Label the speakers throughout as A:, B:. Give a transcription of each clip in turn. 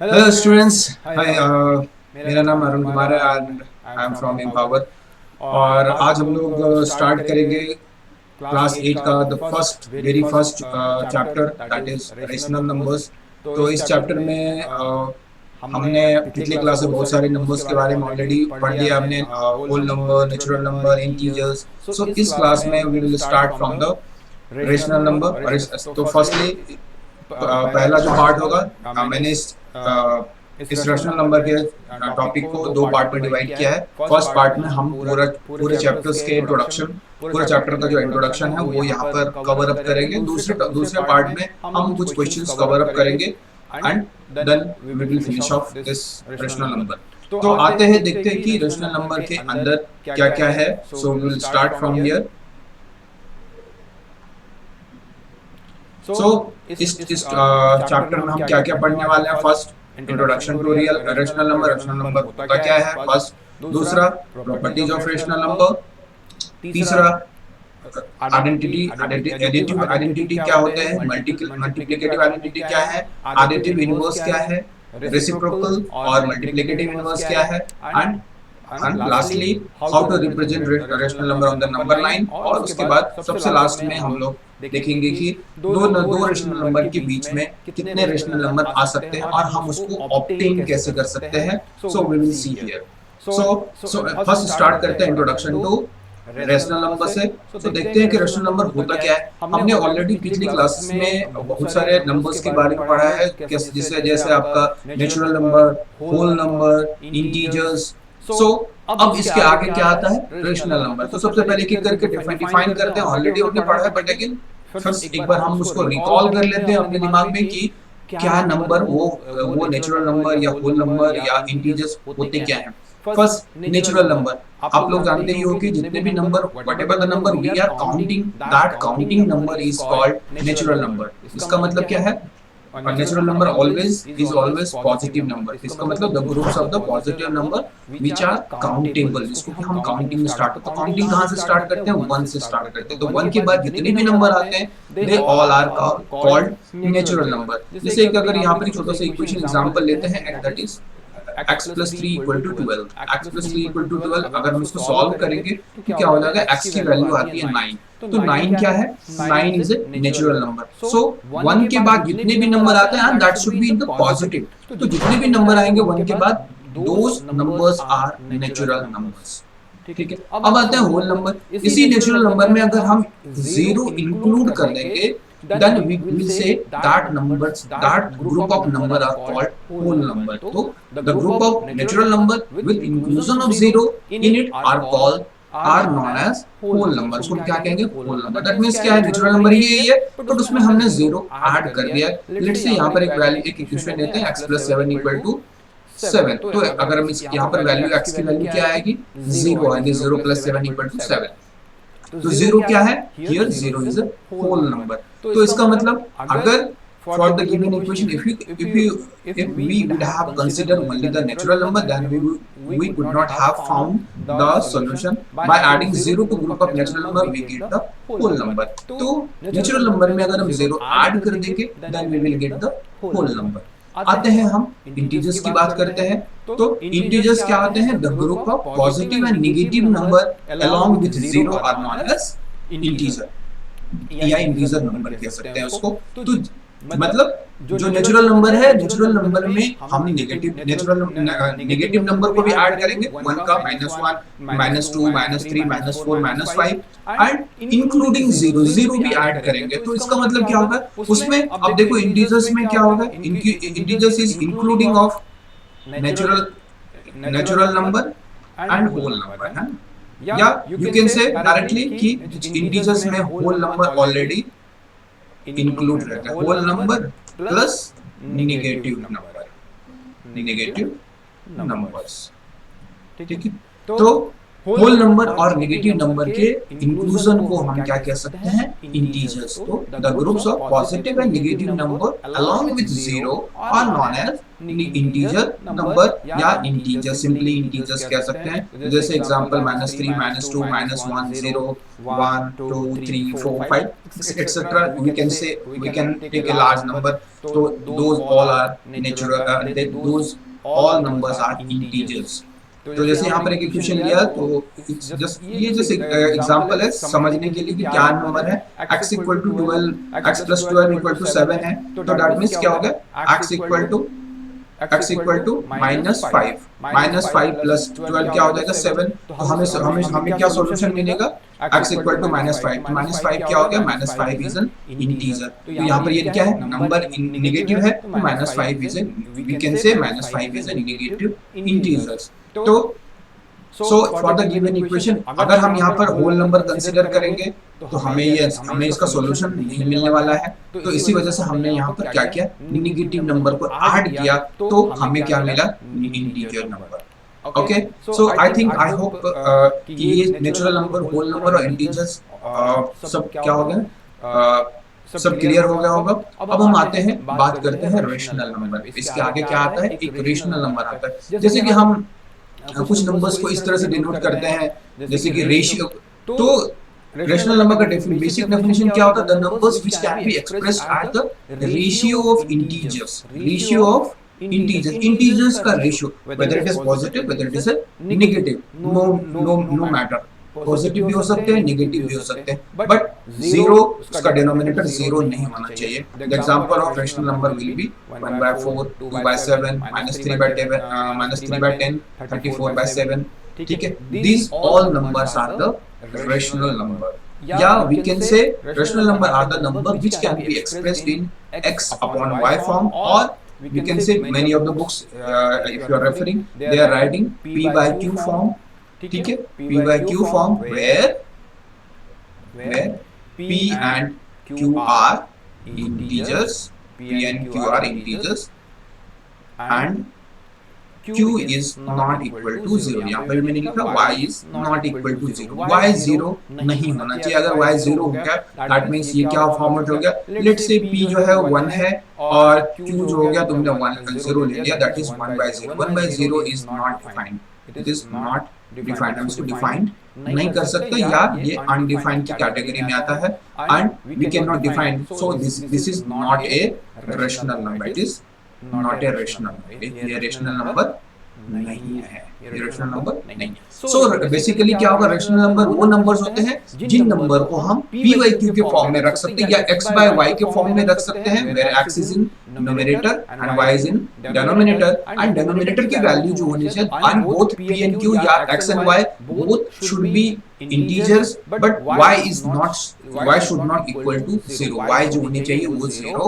A: Hello students. हाय, मेरा नाम अरुण कुमार है and I am from empower. और आज हम लोग स्टार्ट करेंगे क्लास 8 का the first very first chapter that is rational numbers. तो इस चैप्टर में हमने पिछले क्लास में बहुत सारे नंबर्स के बारे में ऑलरेडी पढ़ लिया हमने, whole number, natural number, integers. So इस क्लास में we will start from the rational number. और तो फर्स्टली पहला जो पार्ट होगा, मैंने इस रेशनल नंबर के टॉपिक को दो पार्ट में डिवाइड किया है। फर्स्ट पार्ट में हम पूरे चैप्टर्स के इंट्रोडक्शन, पूरे चैप्टर का जो इंट्रोडक्शन है वो यहाँ पर कवर अप करेंगे। दूसरे पार्ट में हम कुछ क्वेश्चंस कवर अप करेंगे and then we will finish off this rational number. तो आते हैं, देखते हैं कि रेशनल नंबर के अंदर क्या क्या है। So we will start from here. So इस चैप्टर में हम क्या क्या पढ़ने वाले हैं। First, introduction to real rational number, rational number होता क्या है फर्स्ट। दूसरा, प्रॉपर्टीज ऑफ रेशनल नंबर। तीसरा, आइडेंटिटी एडिटिव आइडेंटिटी क्या होते हैं, मल्टीप्लिकेटिव आइडेंटिटी क्या है, एडिटिव इनवर्स क्या है, रेसिप्रोकल और मल्टीप्लिकेटिव इनवर्स क्या है, and lastly how to represent rational number on the number line. और उसके बाद सबसे लास्ट में हम लोग देखेंगे कि दो रेशनल नंबर के बीच में कितने रेशनल नंबर आ सकते हैं और हम उसको ऑब्टेन कैसे कर सकते हैं। So we will see here. So first start करते हैं इंट्रोडक्शन टू रेशनल नंबर से। तो देखते हैं कि रेशनल नंबर होता क्या है। हमने ऑलरेडी पिछली क्लासेस में बहुत सारे नंबर्स के बारे में पढ़ा है, जैसे जैसे आपका natural number, whole number, integers. So अब इसके आगे क्या आता है, रेशनल नंबर। तो सबसे पहले एक करके डिफाइन करते हैं। ऑलरेडी हमने पढ़ा है बट अगेन फर्स्ट एक बार हम उसको रिकॉल कर लेते हैं अपने दिमाग में कि क्या नंबर वो नेचुरल नंबर या होल नंबर या इंटीजर्स होते क्या हैं। First, natural number. आप लोग जानते ही हो कि जितने भी number, whatever the number we are counting, that counting number is called natural number. इसका मतलब क्या है, a natural number always is always positive number। इसका मतलब the groups of the positive number which are countable, जिसको कि हम counting में स्टार्ट करते हैं। काउंटिंग कहाँ से स्टार्ट करते हैं, वन से स्टार्ट करते हैं। तो वन के बाद जितने भी नंबर आते हैं they all are called natural number. जैसे कि अगर यहाँ पर छोटा सा इक्वेशन एग्जांपल लेते हैं, that is x plus 3 equal to 12। x plus 3 equal to 12 अगर हम इसको सॉल्व करेंगे तो क्या हो जाएगा, x की वैल्यू आती है 9। तो 9 क्या है, 9 इज ए नेचुरल नंबर। सो 1 के बाद जितने भी नंबर आते हैं that should be in the positive. तो जितने भी नंबर आएंगे 1 के बाद, दोस नंबर्स आर नेचुरल नंबर्स। ठीक है, अब आते हैं होल नंबर। इसी नेचुरल नंबर में अगर हम जीरो इंक्लूड कर देंगे then we will say that numbers, that group of number are called whole number। तो the group of natural number with inclusion of zero in it are called, are known as whole number। उसको क्या कहेंगे, whole number। that means क्या है, natural number ही यही है but उसमें हमने जीरो ऐड कर दिया है। लेट्स से यहाँ पर एक वैल्यू, एक इक्वेशन लेते हैं, x plus 7 equal to 7। तो अगर हम इस यहाँ पर वैल्यू x की वैल्यू क्या आएगी, जीरो आएगी। 0 plus 7 equal to 7। तो जीरो क्या है, here zero is a whole number. तो इसका मतलब अगर for the given equation if we would have considered only the natural number, then we could not have found the solution। by adding zero to group of natural number we get the whole number। तो natural number में अगर हम zero add कर देंगे then we will get the whole number। आते हैं हम integers की बात करते हैं। तो इंटीजर्स क्या होते हैं, the group of positive and negative number along with zero are known as integer या इंटीजर नंबर कह सकते हैं उसको। तो मतलब जो नेचुरल नंबर है, नेचुरल नंबर में हम नेगेटिव नंबर को भी ऐड करेंगे, 1 का -1, -2, -3, -4, -5 एंड इंक्लूडिंग जीरो, जीरो भी ऐड करेंगे। तो इसका मतलब क्या होगा, उसमें अब देखो इंटीजर्स में क्या होगा, integers is including of natural natural number and whole number है। या यू कैन से डायरेक्टली कि इंटीजर्स में होल नंबर ऑलरेडी इंक्लूड रहता है, whole number plus negative numbers. ठीक है, तो होल नंबर और नेगेटिव नंबर के इंक्लूजन को हम क्या कह सकते हैं, इंटीजर्स। तो the groups of positive and negative number along with zero are known as integer number या इंटीजर, सिंपली इंटीजर्स कह सकते हैं। जैसे example -3, -2, -1, 0, 1, 2, 3, 4, 5 etc. we can take a large number, so those all are natural, those all numbers are integers। तो जैसे यहाँ पर एक इक्वेशन लिया, तो ये जैसे एग्जांपल है समझने के लिए कि क्या नंबर है, x equal to 12, x plus 12 equal to 7 है। तो दैट मीन्स क्या होगा, x इक्वल टू -5 प्लस 12 क्या हो जाएगा 7। तो हमें क्या सॉल्यूशन मिलेगा, x इक्वल टू -5। -5 क्या हो गया, -5 इज एन इंटीजर। तो यहाँ पर ये क्या है, नंबर नेगेटिव है, तो -5 इज एन, वी कैन से -5 इज एन नेगेटिव इंटीजर्स। तो so for the given equation अगर हम यहाँ पर होल नंबर कंसीडर करेंगे तो हमें इसका सॉल्यूशन नहीं मिलने वाला है। तो इसी वजह से हमने यहाँ पर क्या किया, नेगेटिव नंबर को ऐड किया, तो हमें क्या मिला, integer number. Okay, so I hope कि ये नेचुरल नंबर, होल नंबर और इंटीजर्स सब क्या हो गया, सब क्लियर हो गया होगा। अब हम आते हैं, बात करते हैं रेशनल नंबर। इसके आगे क्या आता है, एक रेशनल नंबर आता है। जैसे कि हम कुछ नंबर्स को इस तरह से डिनोट करते हैं, जैसे कि रेशियो। तो रेशनल नंबर का बेसिक डेफिनेशन क्या होता है, the numbers which can be expressed at the ratio of integers. Ratio of integers का ratio, whether it is positive, whether it is negative, no matter, positive भी हो सकते हैं, नेगेटिव भी हो सकते हैं, बट जीरो, उसका डिनोमिनेटर जीरो नहीं होना चाहिए। The example of rational number will be 1/4, 2/7, -3/10, 34/7। ठीक है, these all numbers are the rational number, या we can say rational number are the number which can be expressed in x upon y form, or we can say many of the books, if you are referring, they are writing p by q form। ठीक है, p by q form where p and q are integers, p and q are integers and q is not equal to 0। यहाँ पर मैंने लिखा y is not equal to 0, y 0 नहीं होना चाहिए। अगर y 0 हो गया, that means ये क्या फॉर्मेट हो गया, let's say p जो है 1 है और q जो हो गया, तुमने 0 ले लिया, that is 1/0। 1/0 is not defined, it is not defined, हम इसको डिफाइंड नहीं कर सकते, या ये अनडिफाइंड की कैटेगरी में आता है, and we cannot define, so this is not a rational number, it is not a rational number, ये rational number नहीं है, ये rational number नहीं। so basically क्या होगा, rational number वो numbers होते हैं जिन नंबर को हम p by q के फॉर्म में रख सकते हैं, या x by y के फॉर्म में रख सकते हैं, where x is in numerator and y is in denominator, and denominator की वैल्यू जो होनी चाहिए, and both p and q या x and y both should be integers, but y should not equal to 0, y जो होनी चाहिए वो 0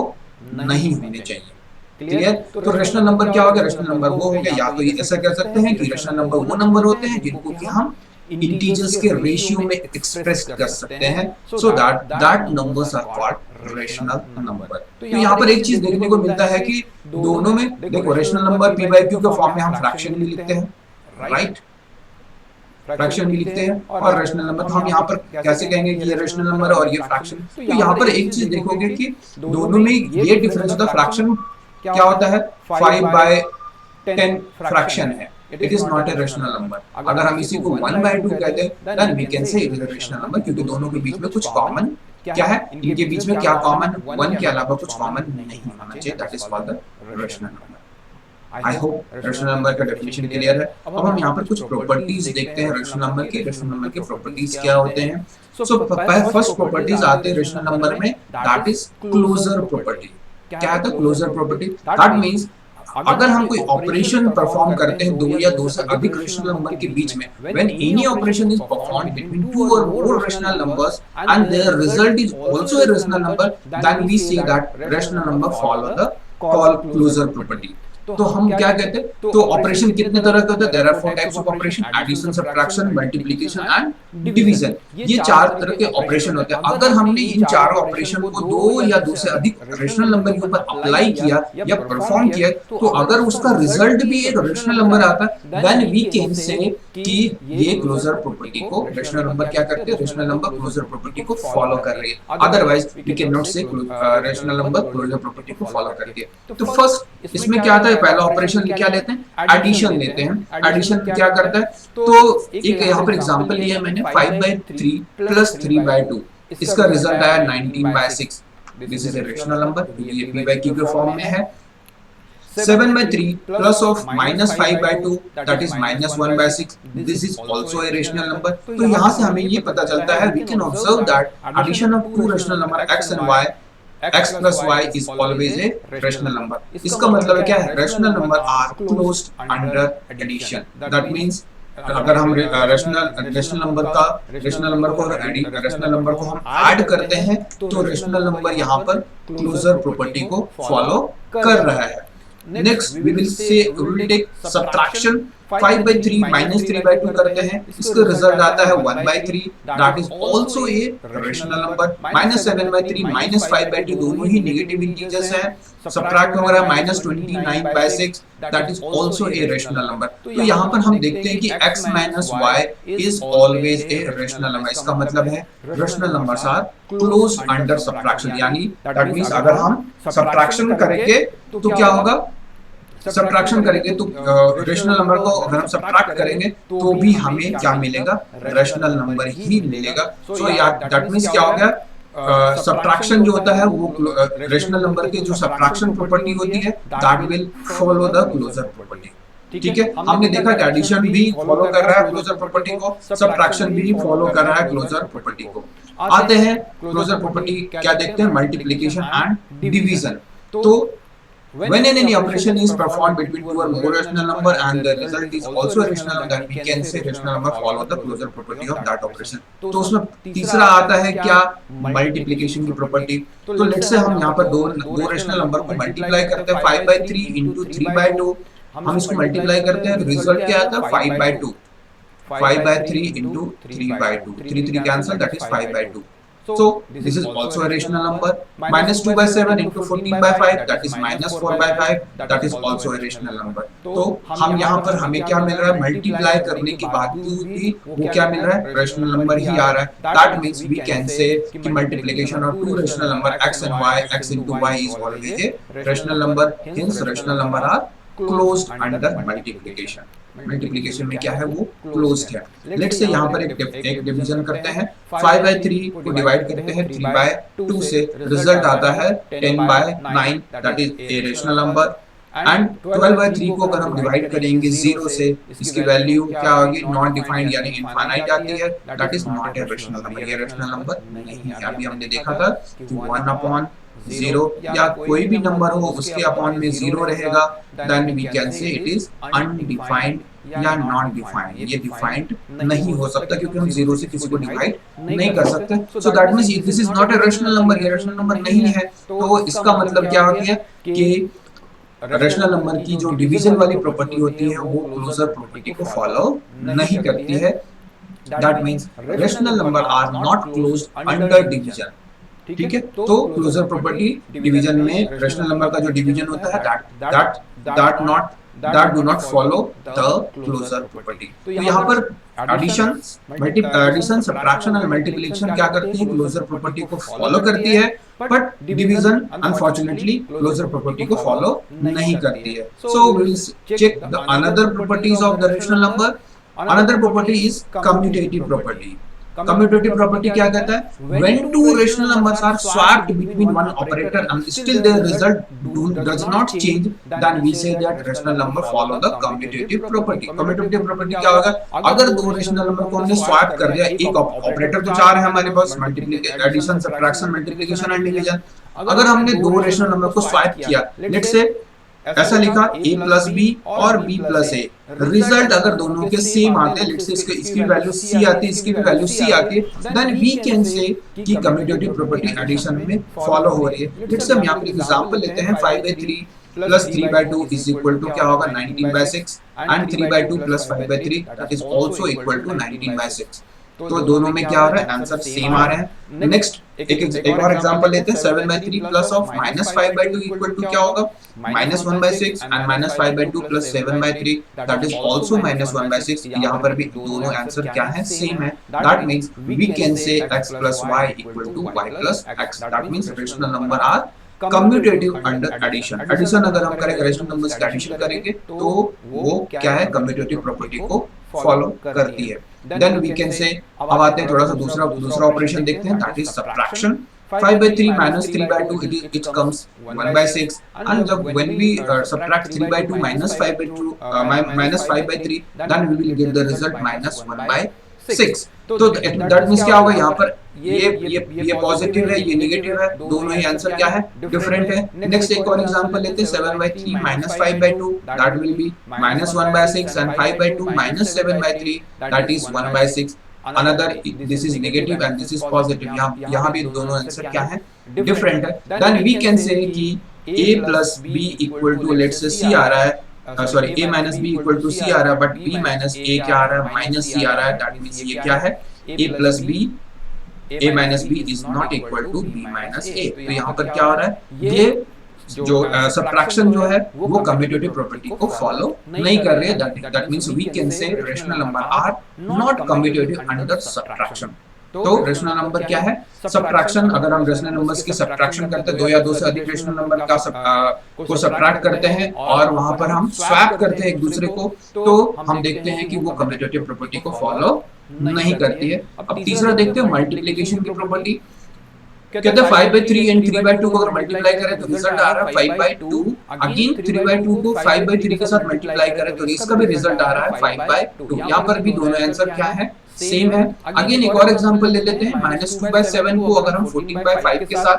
A: नहीं होनी चाहिए। क्लियर? तो रेशनल नंबर क्या हो गया, रेशनल नंबर वो हो गया, या तो ये ऐसा कह सकते हैं कि रेशनल नंबर वो नंबर होते हैं जिनको कि हम इंटीजर्स के रेशियो में एक्सप्रेस कर सकते हैं, so that numbers are called rational number. तो यहाँ पर एक चीज देखने को मिलता है कि दोनों में देखो, rational number p by q के फॉर्म में हम फ्रैक्शन भी लिखते हैं, राइट, फ्रैक्शन भी लिखते हैं, और रेशनल नंबर तो हम यहाँ पर कैसे कहेंगे कि ये रेशनल नंबर है और ये फ्रैक्शन। तो यहाँ पर एक चीज देखोगे कि दोनों में ये डिफरेंस होता है, फ्रैक्शन क्या होता है, 5/10 फ्रैक्शन है, it is not a rational number. अगर हम इसी को 1/2 कहते हैं, then we can say it is a rational number, क्योंकि दोनों के बीच में कुछ कॉमन क्या है, इनके बीच में क्या कॉमन, 1 के अलावा कुछ कॉमन नहीं होना चाहिए, that is called the rational number. I hope rational number का डेफिनेशन क्लियर है। अब हम यहाँ पर कुछ प्रॉपर्टीज देखते हैं रेशनल नंबर की। रेशनल नंबर के प्रॉपर्टीज क्या होते हैं, सो फर्स्ट प्रॉपर्टीज आते हैं रेशनल नंबर में, दैट इज क्लोजर प्रॉपर्टी। क्या है क्लोजर प्रॉपर्टी, दैट मींस अगर हम कोई ऑपरेशन परफॉर्म करते हैं दो या दो से अधिक रेशनल नंबर के बीच में, when any operation is performed between two और more rational numbers and their result is also a rational number, then we say that rational number follow the closure property. तो हम क्या कहते हैं, तो ऑपरेशन कितने तरह के होते हैं, there are 4 types of operation, addition, subtraction, multiplication and division. ये 4 तरह के ऑपरेशन होते हैं। अगर हमने इन चारों ऑपरेशन को 2 या 2 से अधिक रेशनल नंबर के ऊपर अप्लाई किया या परफॉर्म किया, तो अगर उसका रिजल्ट भी एक रेशनल नंबर आता है, देन वी कैन से कि ये क्लोजर प्रॉपर्टी को, रेशनल नंबर क्या करते हैं, रेशनल नंबर क्लोजर प्रॉपर्टी को फॉलो कर रही है। अदरवाइज वी कैन नॉट से रेशनल नंबर क्लोजर प्रॉपर्टी को फॉलो करती है। तो फर्स्ट इसमें क्या आता है, पहला ऑपरेशन क्या लेते हैं, एडिशन लेते हैं। एडिशन क्या करता है, तो एक यहाँ पर एग्जांपल लिया मैंने 5/3 प्लस 3/2, इसका रिजल्ट आया 19/6। This is a rational number, ये p by q के फॉर्म में है। 7/3 plus of -5/2 that is -1/6, this is also a rational number। तो यहाँ से हमें ये पता चलता है, we can observe that addition of two rational number x and y, x plus y is always a rational number। इसका मतलब क्या है, rational number are closed under addition। That means अगर हम रेशनल नंबर को हम ऐड करते हैं, तो रेशनल नंबर यहाँ पर क्लोजर प्रॉपर्टी को फॉलो कर रहा है। Next we will take subtraction। 5/3 minus 3/2 करते हैं, इसका रिजल्ट आता है 1/3, that is also a rational number। -7/3 minus 5/2 दोनों ही नेगेटिव इंटीजर्स हैं, सब्ट्रैक्ट हो रहा है -29/6, that is also a rational number। तो यहाँ पर हम देखते हैं कि x minus y is always a rational number। इसका मतलब है rational numbers are closed under subtraction, यानी that means अगर हम सब्ट्रैक्शन करेंगे तो क्या होगा, सब्ट्रैक्शन करेंगे तो रेशनल नंबर को अगर हम सब्ट्रैक्ट करेंगे तो भी हमें क्या मिलेगा, रेशनल नंबर ही मिलेगा। सो दैट मींस क्या हो गया, सब्ट्रैक्शन जो होता है वो रेशनल नंबर की जो सब्ट्रैक्शन प्रॉपर्टी होती है, that will follow the closure property. ठीक है, हमने देखा कि एडिशन भी फॉलो कर रहा है क्लोजर प्रॉपर्टी को, सब्ट्रैक्शन भी फॉलो कर रहा है क्लोजर प्रॉपर्टी को। आते हैं क्लोजर प्रॉपर्टी क्या देखते हैं, मल्टीप्लिकेशन एंड डिवीजन। तो when any operation is performed between two or more rational number and the result is also a rational number, then we can say rational number follow the closure property of that operation। तो उसमें तीसरा आता है क्या, multiplication की property. तो let's say हम यहाँ पर दो रेशनल नंबर को मल्टीप्लाई करते हैं, 5/3 into 3/2, हम इसको मल्टीप्लाई करते हैं, रिजल्ट क्या आता है 5/2, 5/3 into 3/2, 3 cancel, that is 5/2। So this is also a rational number। -2/7 into 14/5, that is -4/5, that is also a rational number। तो हम यहाँ पर हमें क्या मिल रहा है, मल्टीप्लाई करने के बाद भी वो क्या मिल रहा है, रेशनल नंबर ही आ रहा है। That means we can say कि multiplication of two rational number x and y, x into y is always a rational number, hence rational number are closed under multiplication। Multiplication में क्या है, वो closed है। Let's say यहाँ पर एक division करते हैं, 5/3 को डिवाइड करते हैं 3/2 से, रिजल्ट आता है 10/9, that is a rational number. And 12/3 को अगर हम डिवाइड करेंगे 0 से, इसकी वैल्यू क्या होगी, नॉट डिफाइंड यानी इनफाइनाइट आती है, that is not a rational number, ये रेशनल नंबर नहीं है। अभी हमने देखा था कि 1/0 या कोई भी नंबर हो उसके अपॉन में 0 रहेगा, then we can say it is undefined या नॉन डिफाइंड। ये डिफाइंड नहीं हो सकता क्योंकि हम 0 से किसी को डिवाइड नहीं कर सकते। So that means this is not a rational number, ये रेशनल नंबर नहीं है। तो इसका मतलब क्या होती है कि रेशनल नंबर की जो डिवीजन वाली प्रॉपर्टी होती है वो क्लोजर प्रॉपर्टी को फॉलो नहीं करती है। That means rational number are not closed under division. ठीक है, तो क्लोजर प्रॉपर्टी डिवीजन में रेशनल नंबर का जो डिवीजन होता है that do not follow the closure property। तो यहाँ पर एडिशन, सब्ट्रैक्शन और मल्टीप्लिकेशन क्या करती है, क्लोजर प्रॉपर्टी को फॉलो करती है, but division unfortunately closure property को फॉलो नहीं करती है। So we will check the another properties of the rational number. Another property is commutative property. Commutative property क्या कहता है, when two rational numbers are swapped between one operator and still their result does not change, then we say that rational number follow the commutative property। commutative property क्या होगा, अगर दो rational number को हमने swap कर दिया, एक operator तो चार है हमारे पास, multiplication, addition, subtraction, multiplication and division. अगर हमने दो रेशनल नंबर को स्वैप किया, लेट्स से ऐसा लिखा a प्लस b और b प्लस a, रिजल्ट अगर दोनों के सेम आते हैं, लेट्स से इसकी वैल्यू c आती है, इसकी भी वैल्यू c आती है, देन वी कैन से कि कम्यूटेटिव प्रॉपर्टी एडिशन में फॉलो हो रही है। लेट्स हम यहाँ पर एग्जांपल लेते हैं, 5/3 प्लस 3/2 इज इक्वल टू क्या होगा 19/6 and 3/2 plus 5/3 that is also equal to 19/6। तो दोनों में क्या हो रहा है आंसर सेम आ रहे हैं। नेक्स्ट एक और एग्जांपल लेते हैं 7/3 प्लस ऑफ -5/2 इक्वल टू क्या होगा -1/6 and -5/2 plus 7/3 that is also -1/6। यहाँ पर भी दोनों आंसर क्या है सेम है। That means we can say x plus y equal to y plus x। That means rational number are commutative under addition. Addition अगर हम करेंगे रेशनल नंबर्स का एडिशन करेंगे तो वो क्या है कम्यूटेटिव प्रॉपर्टी को फॉलो करती है। देन वी कैन से अब आते हैं थोड़ा सा दूसरा ऑपरेशन देखते हैं that is subtraction. 5/3 minus 3/2 it comes 1/6 and जब when we subtract 3/2 minus 5/2 minus 5/3 then we will get the result -1/6। तो दैट मींस क्या होगा यहाँ पर ये पॉजिटिव है ये नेगेटिव है दोनों ही आंसर क्या है डिफरेंट है। नेक्स्ट एक और एग्जांपल लेते हैं 7/3 minus 5/2 that will be -1/6 and 5/2 minus 7/3 that is 1/6। another this is negative and this is positive। यहाँ भी दोनों आंसर क्या है डिफरेंट है। देन वी कैन से कि a plus b equal to let's say c आ रहा है sorry a minus b equal to c आ रहा है बट b minus a क्या आ रहा है माइनस c आ रहा है। दैट मींस ये क्या है a plus b a minus b is not equal to b minus a। तो यहाँ पर क्या हो रहा है ये जो सब्ट्रैक्शन जो है वो कम्यूटेटिव प्रॉपर्टी को फॉलो नहीं कर रही है। That means we can say rational number are not commutative under subtraction. तो रेशनल नंबर क्या है सब्ट्रैक्शन। अगर हम रेशनल नंबर्स की सब्ट्रैक्शन करते हैं दो या दो से अधिक रेशनल नंबर का को सब्ट्रैक्ट करते हैं और वहां पर हम स्वैप करते हैं एक दूसरे को तो हम देखते हैं कि वो कम्यूटेटिव प्रॉपर्टी को फॉलो नहीं करती है। अब तीसरा देखते हैं मल्टीप्लिकेशन की प्रॉपर्टी। कहते हैं 5/3 एंड 3/2 को अगर मल्टीप्लाई करें तो रिजल्ट आ रहा है 5/2। अगेन 3/2 को 5/3 के साथ मल्टीप्लाई करें तो इसका भी रिजल्ट आ रहा है 5/2। यहाँ पर भी दोनों आंसर क्या है सेम है। अगेन एक और एग्जांपल ले लेते हैं -2/7 को अगर हम 14/5 के साथ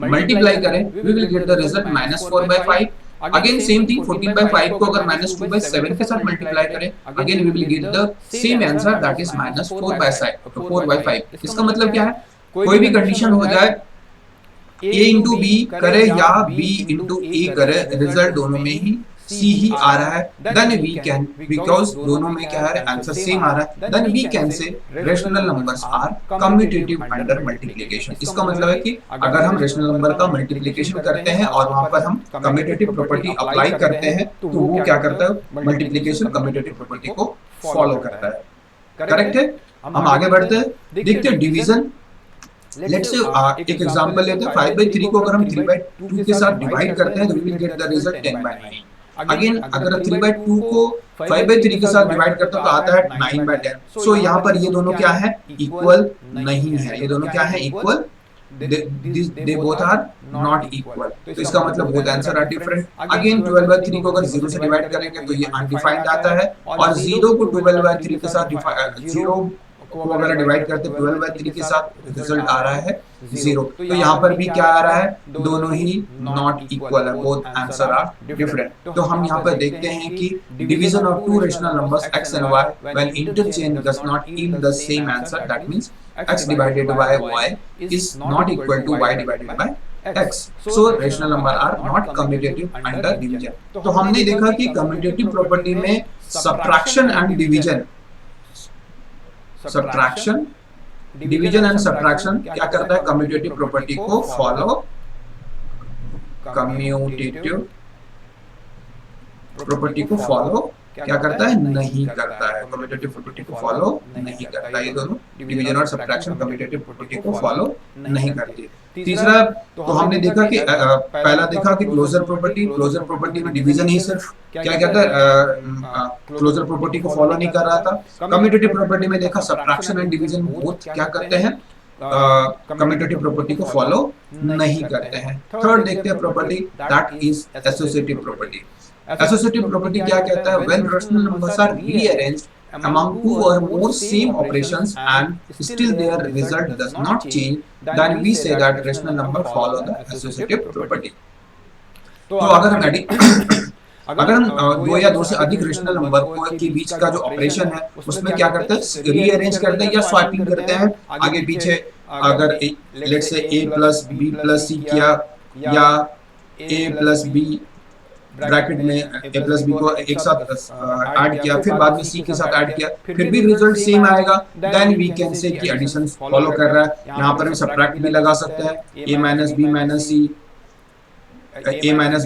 A: मल्टीप्लाई करें we will get the result -4/5। Again same thing 14/5 को अगर -2/7 के साथ मल्टीप्लाई करें again we will get the same answer that is -4/5। इसका मतलब क्या है कोई भी कंडीशन हो जाए a इंटू बी करे या b इंटू a करे रिजल्ट दोनों में ही c ही आ रहा है देन वी कैन बिकॉज दोनों में क्या है आंसर सेम आ रहा है then we can say rational numbers are commutative under multiplication. इसका मतलब है कि अगर हम रेशनल नंबर का मल्टीप्लिकेशन करते हैं और वहां पर हम कम्यूटेटिव प्रॉपर्टी अप्लाई करते हैं तो वो क्या करता है मल्टीप्लिकेशन कम्यूटेटिव प्रॉपर्टी को फॉलो करता है। करेक्ट है। हम आगे बढ़ते हैं देखते हैं डिवीजन। लेट्स से एक एग्जांपल लेते हैं 5/3 को अगर हम 3/2 के साथ डिवाइड करते हैं तो we will get the result 10/9। Again अगर 3/2 को 5/3 के साथ डिवाइड करते हैं तो आता है 9/10। सो यहाँ पर ये दोनों क्या है इक्वल नहीं है। ये दोनों क्या है equal they both are not equal। तो इसका मतलब both answer are different। Again 12/3 को अगर 0 से डिवाइड करेंगे तो ये अनडिफाइंड आता है और 0 को 12/3 के साथ 0 को अगर डिवाइड करते हैं 12/3 के साथ रिजल्ट आ रहा है 0। तो यहाँ पर भी क्या आ रहा है दोनों ही नॉट इक्वल है बोथ आंसर आर डिफरेंट। तो हम यहाँ पर देखते हैं कि division of two rational numbers x and y when interchanged does not yield the same answer। that means x divided by y is not equal to y divided by x। so rational number are not commutative under division। तो हमने देखा कि commutative property में subtraction and division subtraction division and subtraction क्या करता है commutative property को follow commutative property को फॉलो क्या करता है नहीं करता है। कम्यूटेटिव प्रॉपर्टी को फॉलो नहीं करता। ये दोनों डिवीजन और सब्ट्रैक्शन कम्यूटेटिव प्रॉपर्टी को फॉलो नहीं करती। तीसरा तो हमने देखा कि पहला देखा कि क्लोजर प्रॉपर्टी में डिवीजन ही सिर्फ क्या कहता है क्लोजर प्रॉपर्टी को फॉलो नहीं कर रहा था। कम्यूटेटिव प्रॉपर्टी में देखा सब्ट्रैक्शन एंड डिवीजन बोथ क्या करते हैं कम्यूटेटिव प्रॉपर्टी को फॉलो नहीं करते हैं। थर्ड देखते हैं property that is associative property. Associative property क्या कहता है when rational numbers are rearranged among two or more same operations and still their result does not change then we say that rational number follow the associative property। तो अगर हम दो या दो से अधिक रेशनल नंबर के बीच का जो ऑपरेशन है उसमें क्या करते हैं रीअरेंज करते हैं या स्वैपिंग करते हैं आगे पीछे। अगर let's say a plus b plus c किया या a plus b ब्रैकेट में a प्लस बी को एक साथ ऐड किया, फिर बाद में c के साथ ऐड किया, फिर भी रिजल्ट सेम आएगा, देन वी कैन से कि एडिशन फॉलो कर रहा है। यहाँ पर हम सब्ट्रैक्ट भी लगा सकते हैं, a minus B minus C, a minus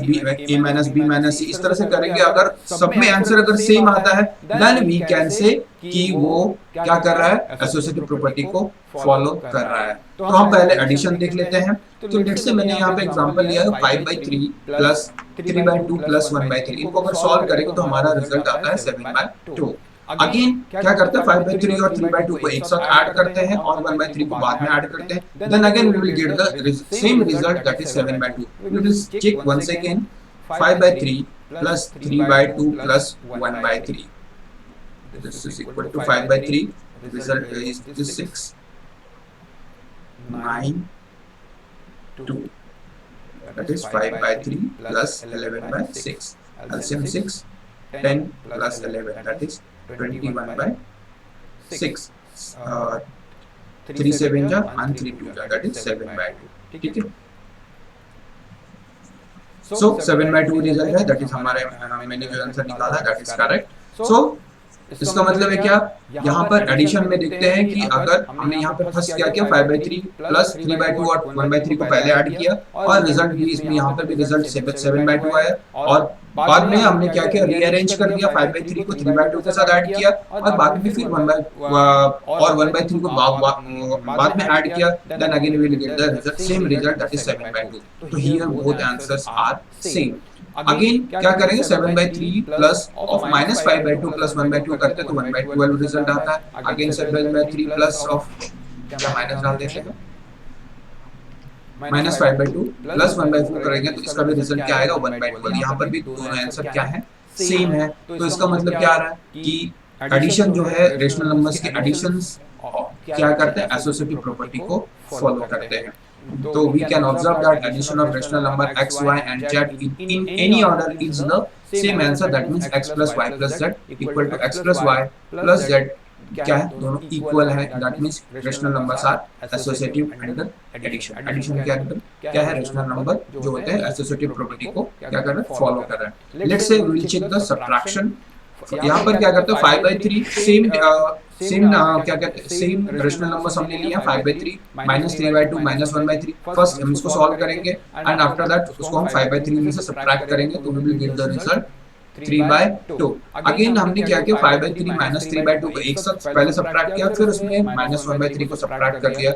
A: B minus C, इस तरह से करेंगे। अगर सब में आंसर अगर सेम आता है देन वी कैन से कि वो क्या कर रहा है, एसोसिएटिव प्रॉपर्टी को फॉलो कर रहा है। तो हम पहले एडिशन देख लेते हैं। तो लेट्स से मैंने यहाँ पे एग्जांपल लिया है 5/3 प्लस 3/2 प्लस 1/3। इनको अगर सॉल्व करेंगे तो हमारा रिजल्ट आता है 7/2। अगेन क्या करते हैं, 5/3 और 3/2 को एक साथ ऐड करते हैं और 1/3 को बाद में ऐड करते हैं, then again we will get the same result, that is 7/2। We will check once again 5/3 plus 3/2 plus 1/3, this is equal to 5/3, result is this 6 9 2, that is 5/3 plus 11/6, LCM 6 10 plus 11, that is 21/6, 3 7 जा and 3 2 जा, that is 7/2। ठीक है, so 7/2 result है, that is हमारे मैंने जो answer निकाला that is correct. सो इसका मतलब है क्या, यहाँ पर एडिशन में देखते हैं कि अगर हमने यहाँ पर फर्स्ट क्या किया 5/3 प्लस 3/2 और 1/3 को पहले ऐड किया और रिजल्ट भी इसमें यहाँ पर भी रिजल्ट 7/2 आया, और बाद में हमने क्या किया, रीअरेंज कर दिया, 5/3 को 3/2 के साथ ऐड किया और बाद में फिर 1/3 को बाद में ऐड किया, then again we will get the result, same result, that is 7/2। तो here both answers are same. Again क्या करेंगे, 7/3 प्लस ऑफ माइनस 5/2 प्लस 1/2 करते तो 1/12 रिजल्ट आता है। अगेन 7/3 प्लस ऑफ क्या माइनस डाल देते हैं, माइनस 5/2 प्लस 1/4 करेंगे तो इसका भी रिजल्ट क्या आएगा, 1/12। यहाँ पर भी दोनों आंसर क्या है, सेम है। तो इसका मतलब क्या आ रहा है कि एडिशन जो है, रेशनल नंबर्स के एडिशंस क्या करते हैं, एसोसिएटिव प्रॉपर्टी को फॉलो करते हैं। So we can observe that addition of rational number x, y and z in any order is the same answer, that means x plus y plus z equal to x plus y plus z क्या है, दोनों equal है, that means rational numbers are associative under addition। addition क्या है, rational number जो होते हैं associative property को क्या कर रहे हैं, फॉलो कर रहे हैं। let's say we will check the subtraction। यहाँ पर क्या करते हैं, 5/3 सेम क्या कहते हैं, सेम रेशनल नंबर्स हमने लिया 5/3 माइनस 3/2 माइनस 1/3। फर्स्ट हम इसको सॉल्व करेंगे एंड आफ्टर दैट उसको हम 5/3 में से सब्ट्रैक्ट करेंगे तो we will get the result 3/2। Again हमने क्या किया, 5/3 माइनस 3/2 को एक साथ पहले सब्ट्रैक्ट किया, फिर उसमें माइनस 1/3 को सब्ट्रैक्ट कर दिया,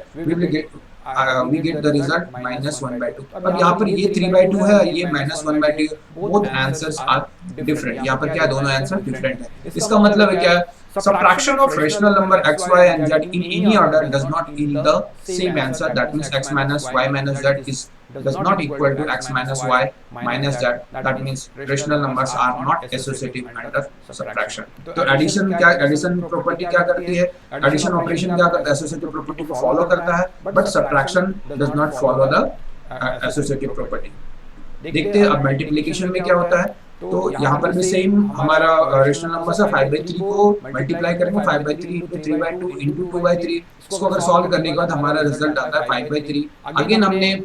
A: we get the result -1/2। अब यहाँ पर ये 3/2 है, ये -1/2, both answers are different। यहाँ पर क्या, दोनों आंसर डिफरेंट है। इसका मतलब है क्या, subtraction of rational number x, y and z in any order does not yield the same answer, that means x minus y minus z does not equal to x minus y minus z, that means rational numbers are not associative under subtraction। तो addition क्या, addition property क्या करती है, addition operation क्या करता है, associative property को follow करता है, but subtraction does not follow the associative property. देखते हैं अब मल्टीप्लिकेशन में क्या होता है। तो यहाँ पर भी सेम हमारा रेशनल नंबर से 5/3 को मल्टीप्लाई करेंगे, 5/3 into 3/2 into 2/3। इसको अगर सॉल्व करने के बाद हमारा रिजल्ट आता है 5/3। अगेन हमने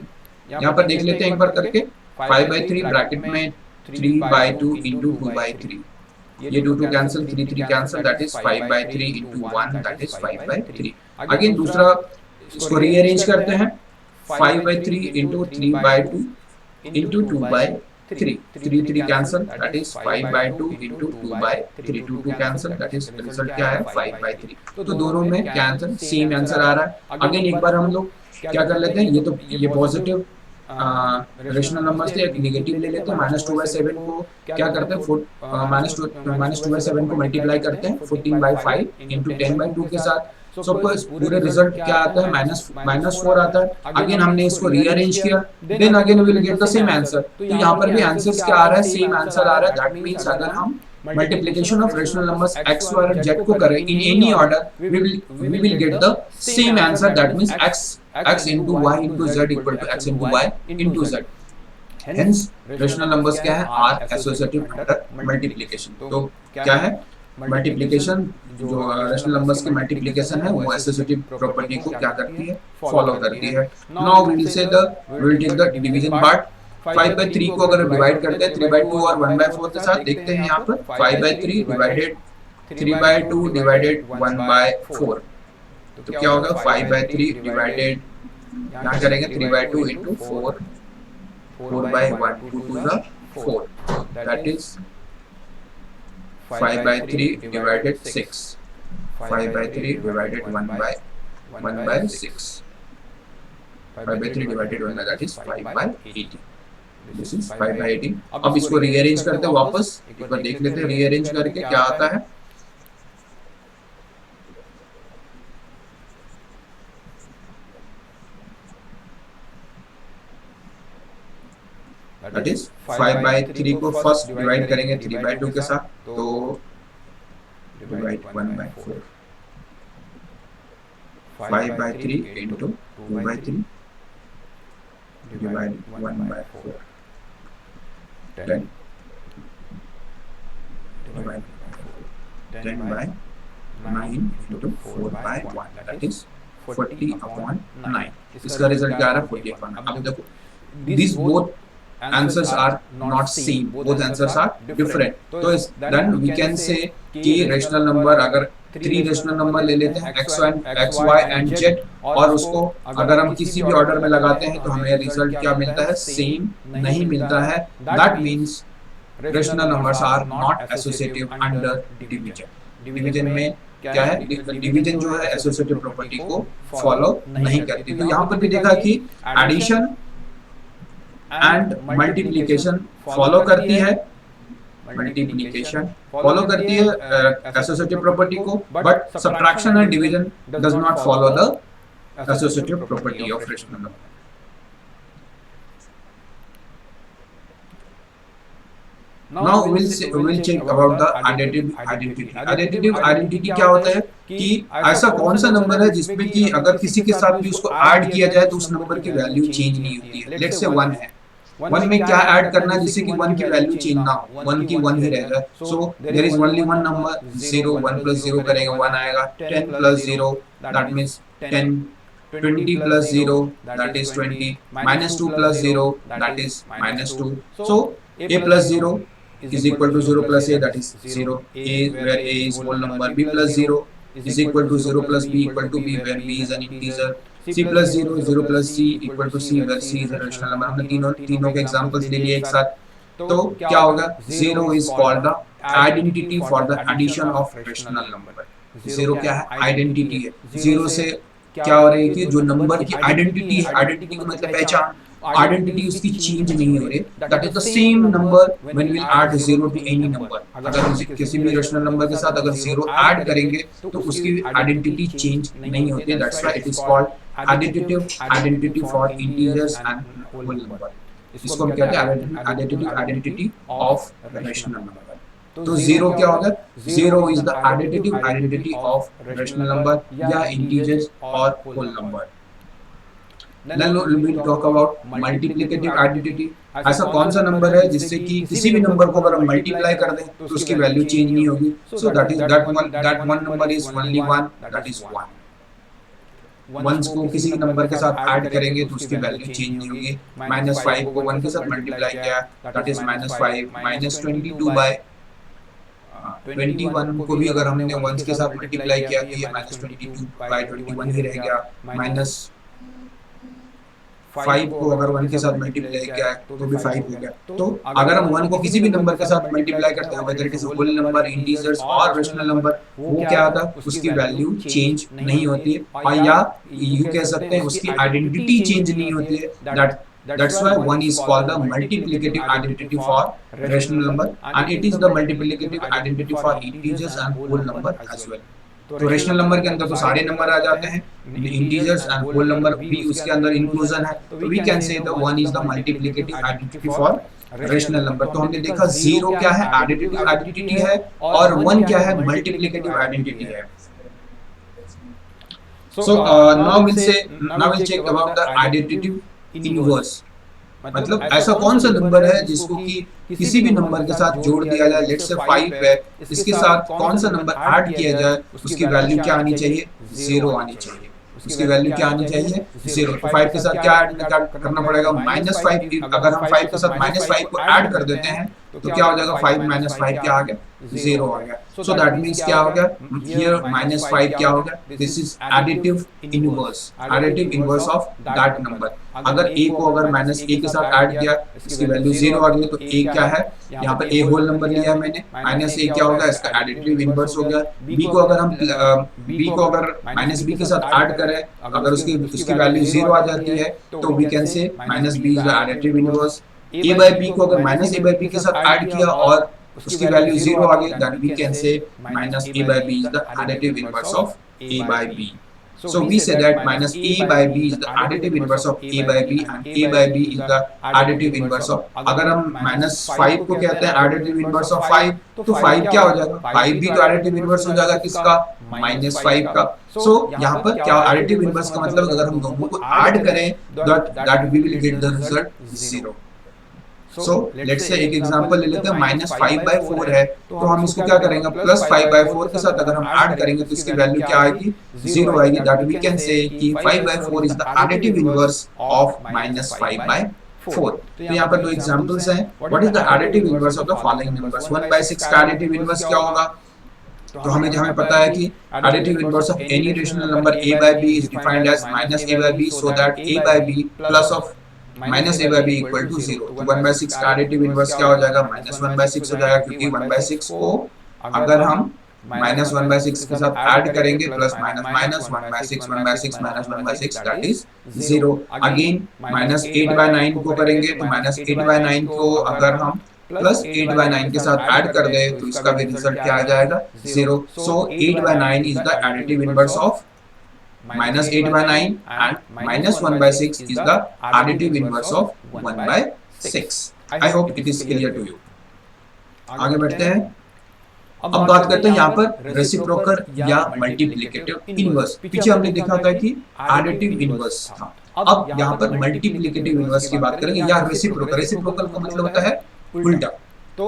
A: यहाँ पर देख लेते हैं एक बार करके, 5/3 ब्रैकेट में 3/2 into 2/3, ये 2 cancel, 3 cancel, that is 5/3 into 1, that is 5/3। Again दूसरा इसको रीअरेंज करते हैं, 5/3 into 3/2 into 2/3, 3 cancel, that is 5/2 into 2/3, 2 cancel, that is result क्या है, 5/3। तो दोनों में क्या आंसर, सेम आंसर आ रहा है। अगेन एक बार हम लोग क्या कर लेते हैं, ये तो ये पॉजिटिव रेशनल नंबर्स थे, एक नेगेटिव ले लेते हैं, -2/7 को क्या करते हैं, -2/7 को मल्टीप्लाई करते हैं 14/5 into 10/2 के साथ। सो पूरे रिजल्ट क्या आता है, -4 आता है। अगेन हमने इसको रीअरेंज किया, then again we will get the same answer. तो यहाँ पर भी आंसर्स क्या आ रहा है, सेम आंसर आ रहा है। दैट मींस अगर हम multiplication of rational numbers x, y और z को करें in any order, we will get the same answer, that means x into y into z equal to x into y into z। hence rational numbers क्या है, are associative under multiplication. तो क्या है, multiplication जो rational numbers की multiplication है वो associative property को क्या करती है, फॉलो करती है। Now we will take the division part. 5/3 को अगर डिवाइड करते हैं 3/2 और 1/4 के साथ, देखते हैं यहाँ पर 5/3 डिवाइडेड 3/2 डिवाइडेड 1/4, तो क्या होगा 5/3 डिवाइडेड, यहाँ करेंगे 3/2 into 4, 4/1, 2 to the 4, that is 5/3 divided 6, 5/3 divided 1/6, 5/3 divided 1 that is 5/18, this is 5/18। अब इसको रीअरेंज करते हैं वापस, एक बार देख लेते हैं रीअरेंज करके क्या आता है। That is 5/3 को फर्स्ट डिवाइड करेंगे 3/2 के साथ, तो divide 1/4, 5/3 into 2/3 divide 1/4, 10 divide 10/9 into 4/1, that is 40/9। इसका रिजल्ट क्या आ रहा है 40/9। अब देखो these both answers are not same, both answers are different, तो then we can say कि रेशनल नंबर अगर 3 रेशनल नंबर ले लेते हैं x, y and z, और उसको अगर हम किसी भी ऑर्डर में लगाते हैं तो हमें रिजल्ट क्या मिलता है, सेम नहीं मिलता है। That means rational numbers are not associative under division. Division में क्या है, डिवीजन जो है एसोसिएटिव प्रॉपर्टी को फॉलो नहीं करती। तो यहाँ पर भी देखा कि एडिशन एंड मल्टीप्लिकेशन फॉलो करती है, मल्टीप्लिकेशन फॉलो करती है एसोसिएटिव प्रॉपर्टी को, but subtraction and division does not follow the associative property of rational number. Now we'll check about the identity। Identity क्या होता है कि ऐसा कौन सा नंबर है जिसमें कि अगर किसी के साथ भी उसको ऐड किया जाए तो उस नंबर की वैल्यू चेंज नहीं होती है। लेट्स से 1 है, 1 में क्या ऐड करना है जिससे कि 1 की वैल्यू चेंज ना हो, 1 की 1 ही रह जाए। So there is only one number 0, 1 plus 0 करेंगे 1 आएगा, 10 plus 0 that means 10, 20 plus 0 that is 20, -2 plus 0 that is -2। So a plus 0 is equal to 0 plus a, that is 0, a where a is whole number, b plus 0 is equal to 0 plus b equal to b where b is an integer, c plus 0 0 plus c equal to c where c is a rational number। हमने तीनों के examples ले लिए एक साथ, तो क्या होगा 0 is called the identity for the addition of rational number। 0 क्या है, आइडेंटिटी है। 0 से क्या हो रही है कि जो नंबर की आइडेंटिटी है, आइडेंटिटी का मतलब पहचान, आइडेंटिटी उसकी चेंज नहीं हो रही, that is the same number when we add 0 to any number. अगर किसी भी रेशनल नंबर के साथ अगर 0 ऐड करेंगे तो उसकी आइडेंटिटी चेंज नहीं होती है। That's why it is called identity for integers and whole number. इसको हम कहते हैं आइडेंटिटी ऑफ रेशनल नंबर। तो 0 क्या होगा, 0 is the identity of rational number या इंटीजर्स और whole number. Then we'll talk about multiplicative identity। ऐसा कौन सा नंबर है जिससे कि किसी भी नंबर को अगर हम मल्टीप्लाई कर दें तो उसकी वैल्यू चेंज नहीं होगी। So that one number is only one, that is 1। Once को किसी नंबर के साथ ऐड करेंगे तो उसकी वैल्यू चेंज नहीं होगी। -5 को 1 के साथ मल्टीप्लाई किया, that is -5, -22/21 को भी अगर हमने 1 के साथ मल्टीप्लाई किया तो ये -22/21 ही रह गया। -5 को अगर 1 के साथ मल्टीप्लाई किया तो भी 5 हो गया। तो अगर हम 1 को किसी भी नंबर के साथ मल्टीप्लाई करते हैं, whether it is whole number, integers और रेशनल नंबर, वो क्या आता है, उसकी वैल्यू चेंज नहीं होती है, और या यू कह सकते हैं उसकी आइडेंटिटी चेंज नहीं होती है। That's why 1 is called the multiplicative identity for rational number and it is the multiplicative identity for integers and whole number as well। तो रेशनल नंबर के अंदर तो सारे नंबर आ जाते हैं, इंटीजर्स एंड होल नंबर भी उसके अंदर इंक्लूजन है। तो we can say the 1 is the multiplicative identity for rational number. तो हमने देखा 0 क्या है, आइडेंटिटी है, और 1 क्या है, मल्टीप्लिकेटिव आइडेंटिटी है। So now we'll check about the identity inverse. मतलब ऐसा कौन सा नंबर है जिसको कि किसी भी नंबर के साथ जोड़ दिया जाए, लेट्स से 5 है, इसके साथ कौन सा नंबर ऐड किया जाए उसकी वैल्यू क्या आनी चाहिए, 0 आनी चाहिए। उसकी वैल्यू क्या आनी चाहिए, 0। तो 5 के साथ क्या करना पड़ेगा, -5। अगर हम 5 के साथ -5 को ऐड कर देते हैं तो क्या हो जाएगा, 5 - 5 क्या आ गया, 0 आ गया। सो दैट मीन्स क्या हो गया, हियर -5 क्या हो गया, this is additive inverse of that number. अगर a को अगर -a के साथ ऐड किया, इसकी वैल्यू 0 आ गई, तो a क्या है, यहाँ पर a होल नंबर लिया है मैंने, -a क्या होगा, इसका एडिटिव इनवर्स हो गया। b को अगर हम b को अगर -b के साथ ऐड करें, अगर उसकी वैल्यू 0 आ जाती है, तो we can say -b is the additive inverse. a/b को अगर -a/b के साथ ऐड किया और उसकी वैल्यू 0 आ गई, then we can say -a/b is the additive inverse of a/b. So we say that -a/b is the additive inverse of a/b and a/b is the additive inverse of, अगर हम -5 को कहते हैं additive inverse of 5, तो 5 क्या हो जाएगा, 5 भी तो additive inverse हो जाएगा किसका, -5 का। So यहाँ पर क्या additive inverse का मतलब, अगर हम दोनों को ऐड करें that we will get the result 0। So let's say एक एग्जांपल ले लेते हैं, -5/4 है, तो हम इसको क्या करेंगे, +5/4 के साथ अगर हम ऐड करेंगे तो इसकी वैल्यू क्या आएगी, 0 आएगी। दैट वी कैन से कि 5/4 is the additive inverse of -5/4। तो यहाँ पर दो एग्जांपल्स हैं। What is the additive inverse of the following numbers. 1/6 का एडिटिव इनवर्स क्या होगा, तो हमें पता है कि additive inverse of any rational number a/b is defined as -a/b, so that a/b plus of -a/b equal to 0। तो 1/6 का एडिटिव इनवर्स क्या हो जाएगा, -1/6 हो जाएगा, क्योंकि 1/6 को अगर हम -1/6 के साथ ऐड करेंगे, plus minus minus 1/6 1/6 -1/6 that is 0। Again -8/9 को करेंगे, तो -8/9 को अगर हम +8/9 के साथ ऐड कर दें तो इसका भी रिजल्ट क्या आ जाएगा, 0। सो 8/9 is the additive inverse of -8/9 and -1/6 is the additive inverse of 1/6. I hope it is clear to you. आगे बढ़ते हैं। अब बात करते हैं यहाँ पर रेसिप्रोकल या मल्टीप्लिकेटिव इनवर्स। पीछे हमने देखा था कि एडिटिव इनवर्स था, अब यहाँ पर मल्टीप्लिकेटिव इनवर्स की बात करेंगे या रेसिप्रोकल। रेसिप्रोकल का मतलब होता है उल्टा। तो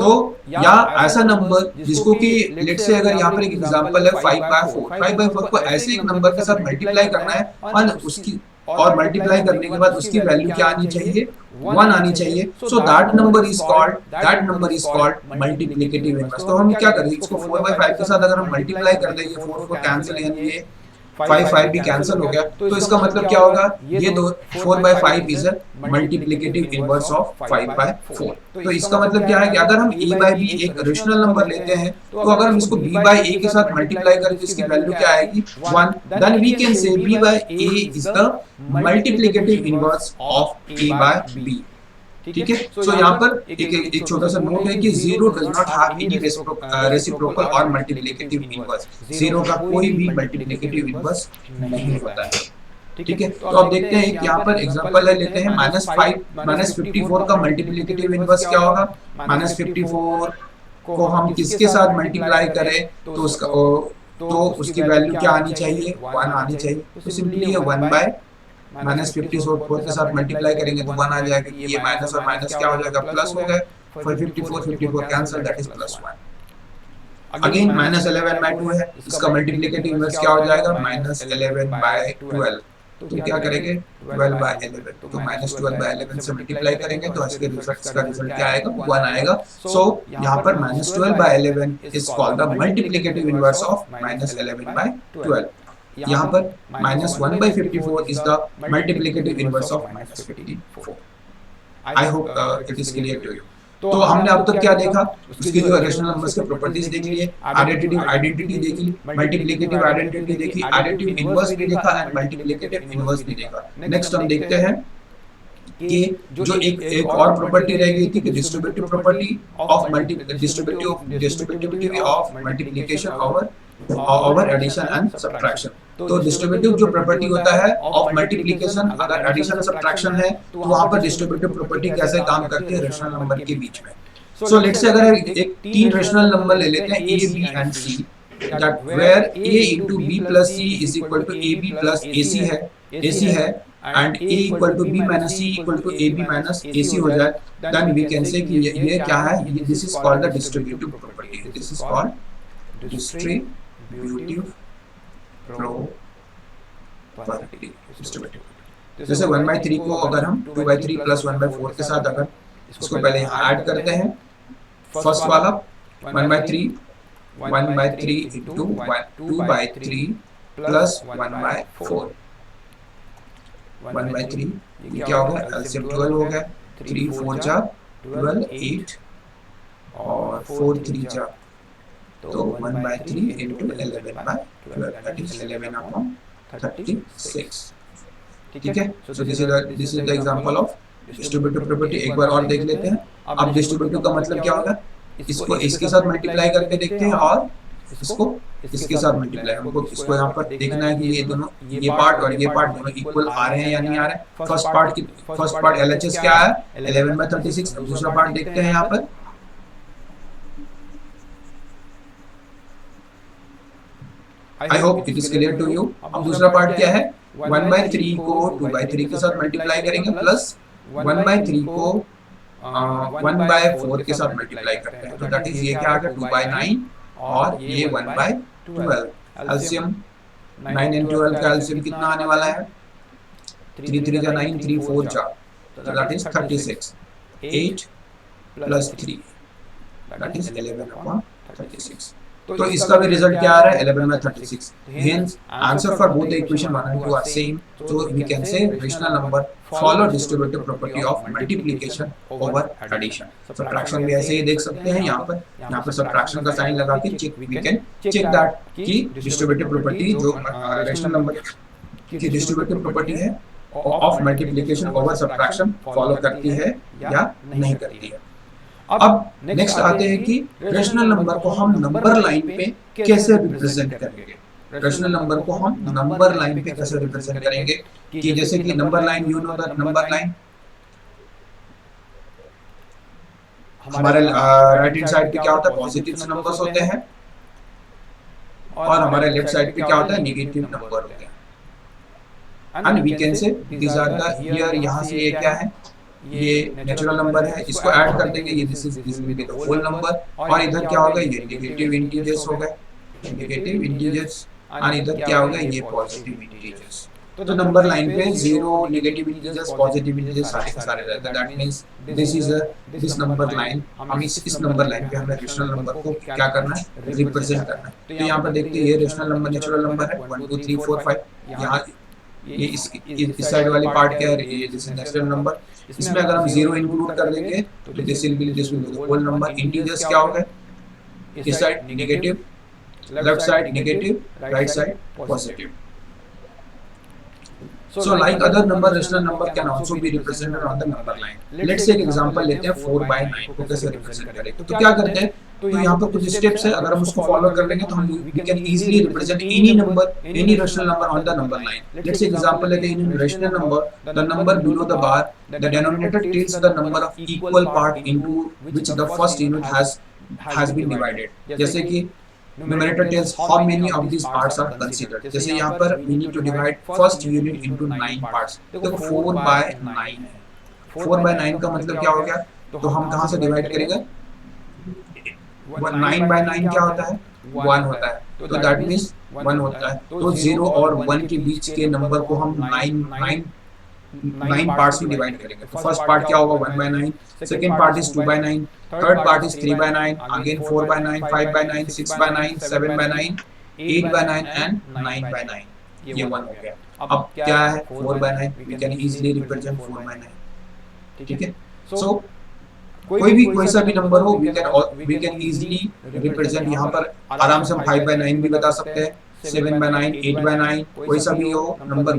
A: या ऐसा नंबर जिसको कि लेट्स से अगर यहाँ पर एक एग्जांपल है 5/4 को ऐसे एक नंबर के साथ मल्टीप्लाई करना है और मल्टीप्लाई करने के बाद उसकी वैल्यू क्या आनी चाहिए, 1 आनी चाहिए। So that number is called multiplicative inverse. तो हम क्या करेंगे, इसको 4/5 के साथ अगर हम मल्टीप्लाई कर देंगे, 4 को कैंसिल, यानी ये 5 भी कैंसिल हो गया, तो इसका मतलब क्या होगा, ये दो 4/5 इज मल्टीप्लिकेटिव इनवर्स ऑफ 5/4। तो इसका मतलब क्या है कि अगर हम a/b एक रेशनल नंबर लेते हैं, तो अगर हम इसको b/a के साथ मल्टीप्लाई करें तो इसकी वैल्यू क्या आएगी, 1। Then we can say b/a is the multiplicative inverse of a/b। ठीक है। सो यहाँ पर एक छोटा सा नोट है कि 0 does not have any reciprocal और मल्टीप्लिकेटिव इनवर्स। 0 का कोई भी मल्टीप्लिकेटिव इनवर्स नहीं होता है। ठीक है। तो अब देखते हैं कि यहाँ पर एग्जांपल लेते हैं, -54 का मल्टीप्लिकेटिव इनवर्स क्या होगा। -54 को हम किसके साथ मल्टीप्लाई करें तो उसकी वैल्यू क्या आनी चाहिए, 1 आनी चाहिए। तो सिंपली ये 1/-54 के साथ मल्टीप्लाई करेंगे तो 1 आ जाएगा। ये माइनस और माइनस क्या हो जाएगा, प्लस हो गए। 54 कैंसिल, दैट इज +1। अगेन -11/2 है, इसका मल्टीप्लिकेटिव इनवर्स क्या हो जाएगा, -11/12। तो क्या करेंगे, 12/11। तो -12/11 से मल्टीप्लाई करेंगे तो इसका रिजल्ट क्या आएगा, 1 आएगा। सो यहाँ पर -12/11 is called the multiplicative inverse of -11/12। यहाँ पर -1/54 is the multiplicative inverse of -54. I hope it is clear to you. तो हमने अब तक क्या देखा, उसकी जो रेशनल नंबर्स के प्रॉपर्टीज देख लिए, एडिटिव आइडेंटिटी देखी, मल्टीप्लिकेटिव आइडेंटिटी देखी, एडिटिव इनवर्स भी देखा एंड मल्टीप्लिकेटिव इनवर्स भी देखा। नेक्स्ट हम देखते हैं कि जो एक और प्रॉपर्टी रह गई थी कि distributive property of distributivity of multiplication over addition and subtraction. तो डिस्ट्रीब्यूटिव जो प्रॉपर्टी होता है ऑफ मल्टीप्लिकेशन, अगर एडिशन और सब्ट्रैक्शन है तो वहां पर डिस्ट्रीब्यूटिव प्रॉपर्टी कैसे काम करती है रेशनल नंबर के बीच में। सो लेट्स से अगर एक 3 रेशनल नंबर ले लेते हैं a, b and c, that where a into b plus c is equal to ab plus ac है and a equal to b minus c equal to ab minus ac हो जाए, then we can say कि ये क्या है, this is called the distributive property. This is called distributive quadratic distributive. जैसे 1/3 को अगर हम 2/3 प्लस 1/4 के साथ अगर इसको पहले यहाँ ऐड करते हैं, फर्स्ट वाला 1/3 इंटू 2/3 प्लस 1/4 1/3, ये क्या होगा, एलसीएम 12 हो गया, 3 4 जा 12 8 और 4 3 जा, तो 1/3 इंटू 11/12, दैट इज 11/36। ठीक है, so this is the example of distributive property. एक बार और देख लेते हैं। अब डिस्ट्रीब्यूटिव का मतलब क्या होगा, इसको इसके साथ मल्टीप्लाई करके देखते हैं और इसको इसके साथ मल्टीप्लाई, हमको इसको यहाँ पर देखना है कि ये दोनों, ये पार्ट और ये पार्ट दोनों इक्वल आ रहे हैं या नहीं आ रहे हैं। फर्स्ट पार्ट LHS क्या है, 11/36। अब दूसरा पार्ट देखते हैं यहाँ पर, I hope it is clear to you. अब दूसरा पार्ट क्या है, 1/3 को 2/3 के साथ मल्टीप्लाई करेंगे प्लस 1/3 को 1/4 के साथ मल्टीप्लाई करते हैं, तो दैट इज ये क्या आ गया 2/9 और ये 1/12। एलसीएम 9 एंड 12 का एलसीएम कितना आने वाला है, 3 3 जा 9, 3 4 जा, तो that is 36। 8 plus 3 that is 11/36। तो इसका भी रिजल्ट क्या आ रहा है, 11/36। Hence answer for both the equation 1 and 2 are same, so we can say rational number follow distributive property of multiplication over addition। subtraction भी ऐसे ही देख सकते हैं, यहाँ पर subtraction का साइन लगा के we can check that कि distributive property जो rational number की distributive property है of multiplication over subtraction follow करती है या नहीं करती है। अब नेक्स्ट आते हैं कि रेशनल नंबर को हम नंबर लाइन पे कैसे रिप्रेजेंट करेंगे। रेशनल नंबर को हम नंबर लाइन पे कैसे रिप्रेजेंट करेंगे कि जैसे कि number line, you know the number line, हमारे राइट हैंड साइड पे क्या होता है, पॉजिटिव नंबर्स होते हैं और हमारे लेफ्ट साइड पे क्या होता है, नेगेटिव नंबर होते हैं। एंड वी कैन से दीस आर द हियर, यहाँ से ये क्या है, ये नेचुरल नंबर है, इसको ऐड कर देंगे, ये this will be the whole number, और इधर क्या होगा, ये नेगेटिव इंटीजर्स हो गए, नेगेटिव इंटीजर्स, और इधर क्या होगा, ये पॉजिटिव इंटीजर्स। तो नंबर लाइन पे zero, negative integers, positive integers सारे रहते हैं। That means this number line, हम इस नंबर लाइन पे हमें रेशनल नंबर को क्या करना है, रिप्रेजेंट करना है। तो यहाँ पर देखते हैं ये रेशनल नंबर, नेचुरल नंबर है 1 2 3 4 5, यहाँ ये इस साइड वाली पार्ट क्या है, ये दिस नेचुरल नंबर। इसमें अगर हम जीरो इंक्लूड कर देंगे तो this will be the whole number. Integers क्या हो गए, इस side negative, left side negative, right side positive. So like other number, rational number can also be represented on the number line. Let's say एक example लेते हैं 4/9 को कैसे represent करें। तो क्या करते हैं, तो यहाँ पर कुछ स्टेप्स है, अगर हम उसको फॉलो कर लेंगे तो हम we can easily represent any number, any rational number on the number line. Let's say example लेते हैं, in rational number, the number below the bar, the denominator takes the number of equal part into which the first unit has been divided. जैसे कि numerator tells how many of these parts are considered. जैसे यहाँ पर we need to divide first unit into 9 parts. देखो 4/9 है, 4/9 का मतलब क्या हो गया, तो हम कहाँ से डिवाइड करेंगे, 9/9 क्या होता है, 1 होता है, तो दैट मीन्स 1 होता है। तो 0 और 1 के बीच के नंबर को हम 9 पार्ट्स में डिवाइड करेंगे। तो फर्स्ट पार्ट क्या होगा, 1/9, second part is 2/9, third part is 3/9, again 4/9, 5/9, 6/9, 7/9, 8/9 and 9/9। ये 1 हो गया। अब क्या है, 4/9, वी कैन इजीली रिप्रेजेंट 4/9। ठीक है, सो कोई सा भी नंबर हो, वी कैन इजीली रिप्रेजेंट। यहाँ पर आराम से हम 5/9 भी बता सकते हैं, 7/9, 8/9, कोई सा भी हो number,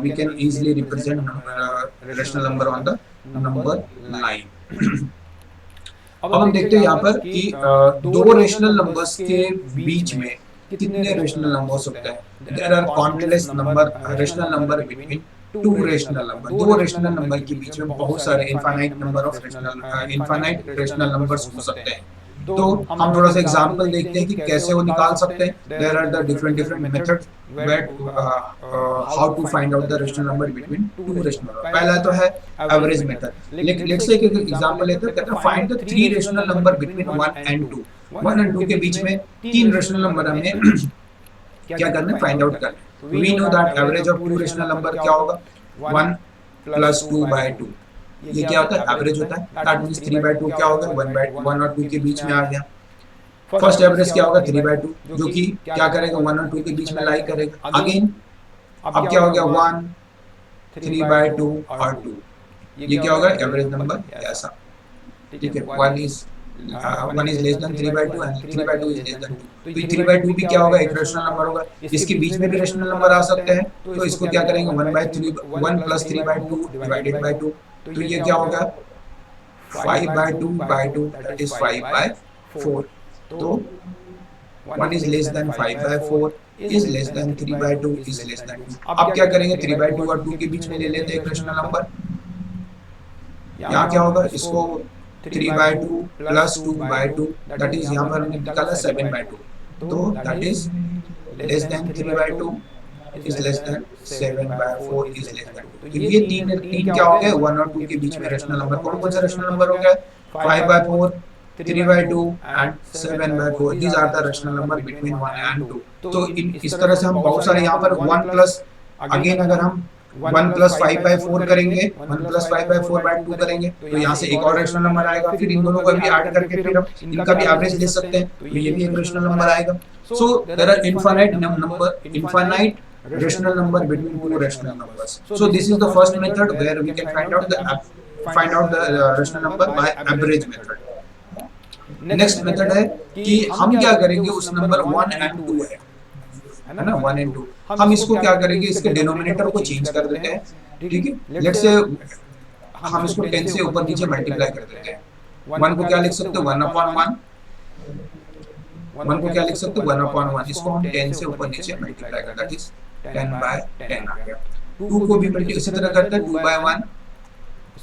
A: we can easily represent rational number on the number line। अब हम देखते हैं यहाँ पर कि दो रेशनल नंबर्स के बीच में कितने रेशनल नंबर्स होते हैं। There are countless number rational number between two rational number. दो रेशनल नंबर के बीच में बहुत सारे इनफाइनाइट रेशनल नंबर्स हो सकते हैं। तो हम थोड़ा सा एग्जांपल देखते हैं कि कैसे वो निकाल सकते हैं। There are the different method how to find out the rational number between two rational number. पहला तो है एवरेज मेथड। लेट्स से एक एग्जांपल लेते हैं, कहते हैं find the three rational number between 1 and 2। 1 and 2 के बीच में तीन रेशनल नंबर हमें क्या करना है, फाइंड आउट करना है। We know that average of two rational number क्या होगा, 1 प्लस 2/2। ये क्या होता है, एवरेज होता है। दैट मींस 3/2 क्या होगा, 1 और 2 के बीच में आ गया। फर्स्ट एवरेज क्या होगा, 3/2, जो कि क्या करेगा, 1 और 2 के बीच में लाई करेगा। अगेन अब क्या हो गया, 1 3/2 और 2, ये क्या होगा, एवरेज नंबर ऐसा। ठीक है, 1 is less than 3/2 and 3/2 is less than 2। तो 3/2 भी क्या होगा, एक रेशनल नंबर होगा। इसके बीच में भी रेशनल नंबर आ सकते हैं, तो इसको क्या करेंगे, 1 प्लस 3/2 डिवाइडेड बाय 2। तो ये क्या होगा, 5/2 दैट इज 5/4। तो 1 is less than 5/4 is less than 3/2 is less than 2। अब क्या करेंगे, 3/2 और 2 के बीच में ले लेते हैं एक रेशनल नंबर। यहाँ क्या होगा, इसको 3/2 प्लस 2/2 दैट इज, यहाँ पर हमने निकाला 7/2, तो that is less than 3/2 is less than 7/4 is less than 2। तो ये तीन तीन क्या हो गए, 1 और 2 के बीच में रेशनल नंबर। कौन कौन सा रेशनल नंबर हो गया, 5/4, 3/2 and 7/4। These are the rational number between 1 and 2। तो इस तरह से हम बहुत सारे, यहाँ पर 1 प्लस, अगेन अगर हम 1 प्लस 5/4 करेंगे, 1 प्लस 5/4/2 करेंगे, तो यहाँ से एक और रेशनल नंबर आएगा। फिर इन दोनों को भी ऐड करके फिर हम इनका भी एवरेज ले सकते हैं, तो ये भी एक रेशनल नंबर आएगा। So there are infinite rational number between two rational numbers। So this is the first method where we can find out the rational number by average method। Next method है कि हम क्या करेंगे, उस number 1 and 2 है ना, 1 and 2, हम इसको क्या करेंगे, इसके डिनोमिनेटर को चेंज कर देते हैं। ठीक है, लेट्स से हम इसको 10 से ऊपर नीचे मल्टीप्लाई कर देते हैं। 1 को क्या लिख सकते हो, 1/1। 1 को क्या लिख सकते हो, 1/1। इसको हम 10 से ऊपर नीचे मल्टीप्लाई कर, दैट इज 10/10 आ गया। 2 को भी इसी तरह करते हैं, 2/1,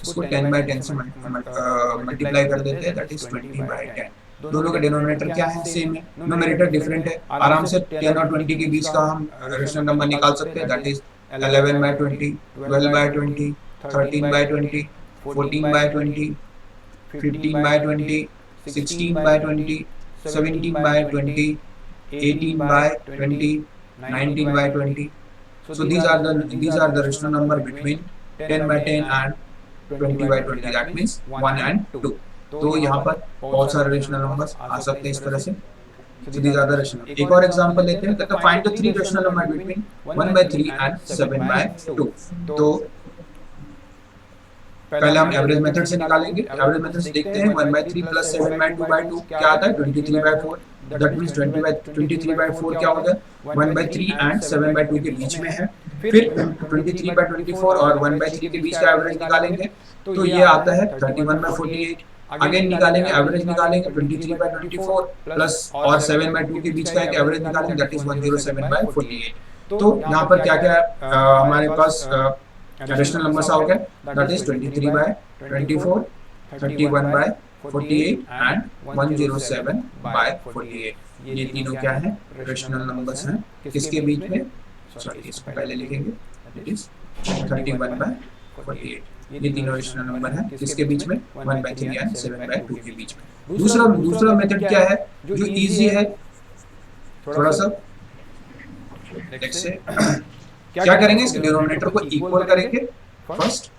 A: इसको 10/10 से मल्टीप्लाई कर देते हैं, दैट इज 20/10। दोनों का डिनोमिनेटर क्या है, सेम है, न्यूमरेटर डिफरेंट है। आराम से 10 और 20 के बीच का हम रेशनल नंबर निकाल सकते हैं, that is 11/20, 12/20, 13/20, 14/20, 15/20, 16/20, 17/20, 18/20, 19/20। So these are the rational number between 10/10 and 20/20, that means 1 and 2। तो यहाँ पर बहुत सारे रेशनल नंबर्स आ सकते हैं इस तरह से। So these are the rational। एक और एग्जांपल लेते हैं, तो find the three rational number between 1/3 and 7/2। तो पहले हम एवरेज मेथड से निकालेंगे। एवरेज मेथड से देखते हैं, 1/3 प्लस 7/2 क्या आता है, 23/4। दैट मींस 23/4 क्या हो गया, 1/3 एंड 7/2 के बीच में है। फिर 23/24 और 1/3 के बीच का एवरेज निकालेंगे, तो ये आता है 31/48। अगेन निकालेंगे, एवरेज निकालेंगे, 23/24 प्लस और 7/2 के बीच का एक एवरेज निकालेंगे, दैट इज 107/48। तो यहाँ पर क्या क्या हमारे पास रेशनल नंबर्स आ गए, दैट इज 23/24, 31/48 एंड 107/48। ये तीनों क्या है, रेशनल नंबर्स हैं। किसके बीच में, सॉरी इसको पहले लिखेंगे, दैट इज 31/48। ये तीनों रेशनल नंबर हैं, किसके बीच में, 1/3 एंड 7/2 के बीच में। दूसरा मेथड क्या है, जो इजी है थोड़ा सा, लेट्स से क्या करेंगे, इसके डिनोमिनेटर को इक्वल करेंगे। फर्स्ट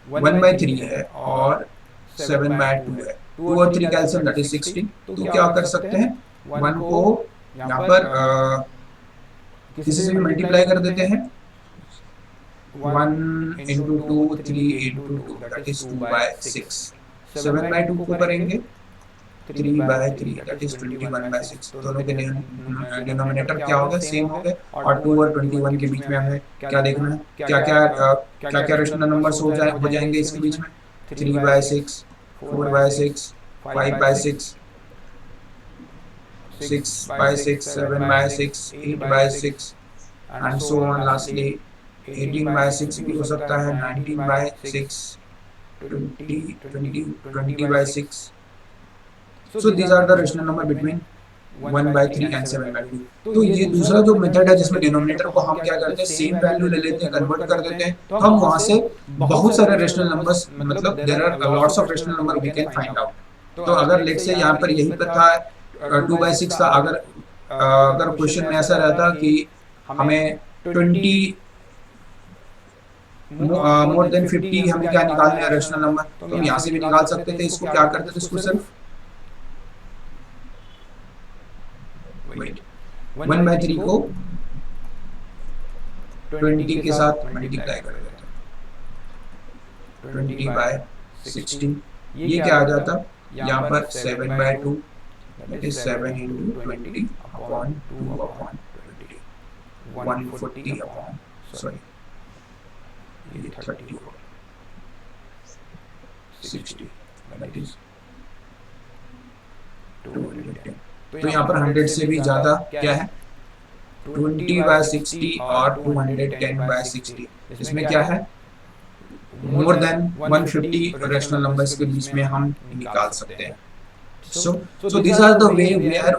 A: 1/3 है और 7/2 है, 2 और 3 कैंसिल, दैट इज 16। तो क्या कर सकते हैं, 1 को यहाँ पर किसी से भी मल्टीप्लाई कर देते हैं, 1 into 2, 3 into 2, that is 2/6। 7/2 को करेंगे 3/3, that is 21/6। दोनों के डिनोमिनेटर क्या होगा, सेम होगा। और 2 और 21 के बीच में हमें क्या देखना है, क्या रेशनल नंबर्स हो जाएंगे इसके बीच में, 3/6, 4/6, 5/6, 6/6, 7/6, 8/6 and so on। lastly 18/6 भी हो सकता है, 19/6, 20/6। So these are the rational number between 1/3 and 7/2। तो ये दूसरा जो मेथड है, जिसमें डिनोमिनेटर को हम क्या करते हैं, सेम वैल्यू ले लेते हैं, कन्वर्ट कर देते हैं, तो हम वहां से बहुत सारे रेशनल नंबर्स, मतलब there are lots of rational number we can find out. तो अगर लेट्स से यहाँ पर यही पर था 2/6 था, अगर अगर क्वेश्चन में ऐसा रहता कि हमें 20 मोर देन 50 हमें क्या निकालना है रेशनल नंबर, तो हम यहाँ से भी निकाल सकते थे। इसको क्या करते थे, इसको सिर्फ 1/3 को 20 के साथ मल्टीप्लाई कर देते, 20/16, ये क्या आ जाता, यहाँ पर 7/2, that is 7 into 20 upon 2 upon 20, 140 upon, sorry, 30 60, that is 210। तो यहाँ पर 100 से भी ज्यादा क्या है, 20/60 और 210/60, इसमें क्या है, मोर देन 150 रेशनल नंबर्स के बीच में हम निकाल सकते हैं। So these are the way where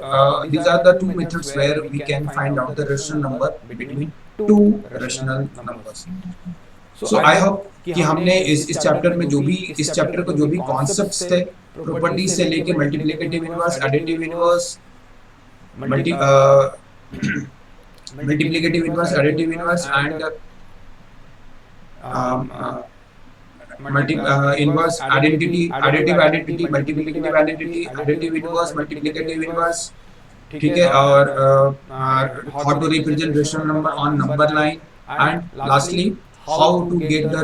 A: these are the two methods where we can find out the rational number between two rational numbers. So I hope कि हमने इस चैप्टर में इस चैप्टर को जो भी कॉन्सेप्ट्स थे, प्रॉपर्टीज से लेके multiplicative inverse, additive inverse, multiplicative inverse, additive inverse and inverse identity, additive identity, multiplicative identity, additive inverse, multiplicative inverse, ठीक है, और how to represent rational number on number line, and lastly how to get the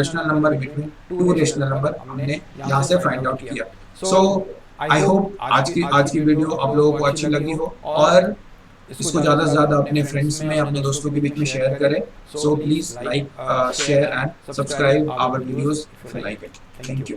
A: rational number between two rational number हमने यहाँ से find out किया। So I hope आज की video आप लोगों को अच्छी लगी हो, और इसको ज़्यादा से ज़्यादा अपने फ्रेंड्स में, अपने दोस्तों के बीच में शेयर करें। So please like, share and subscribe our videos if you like it. Thank you.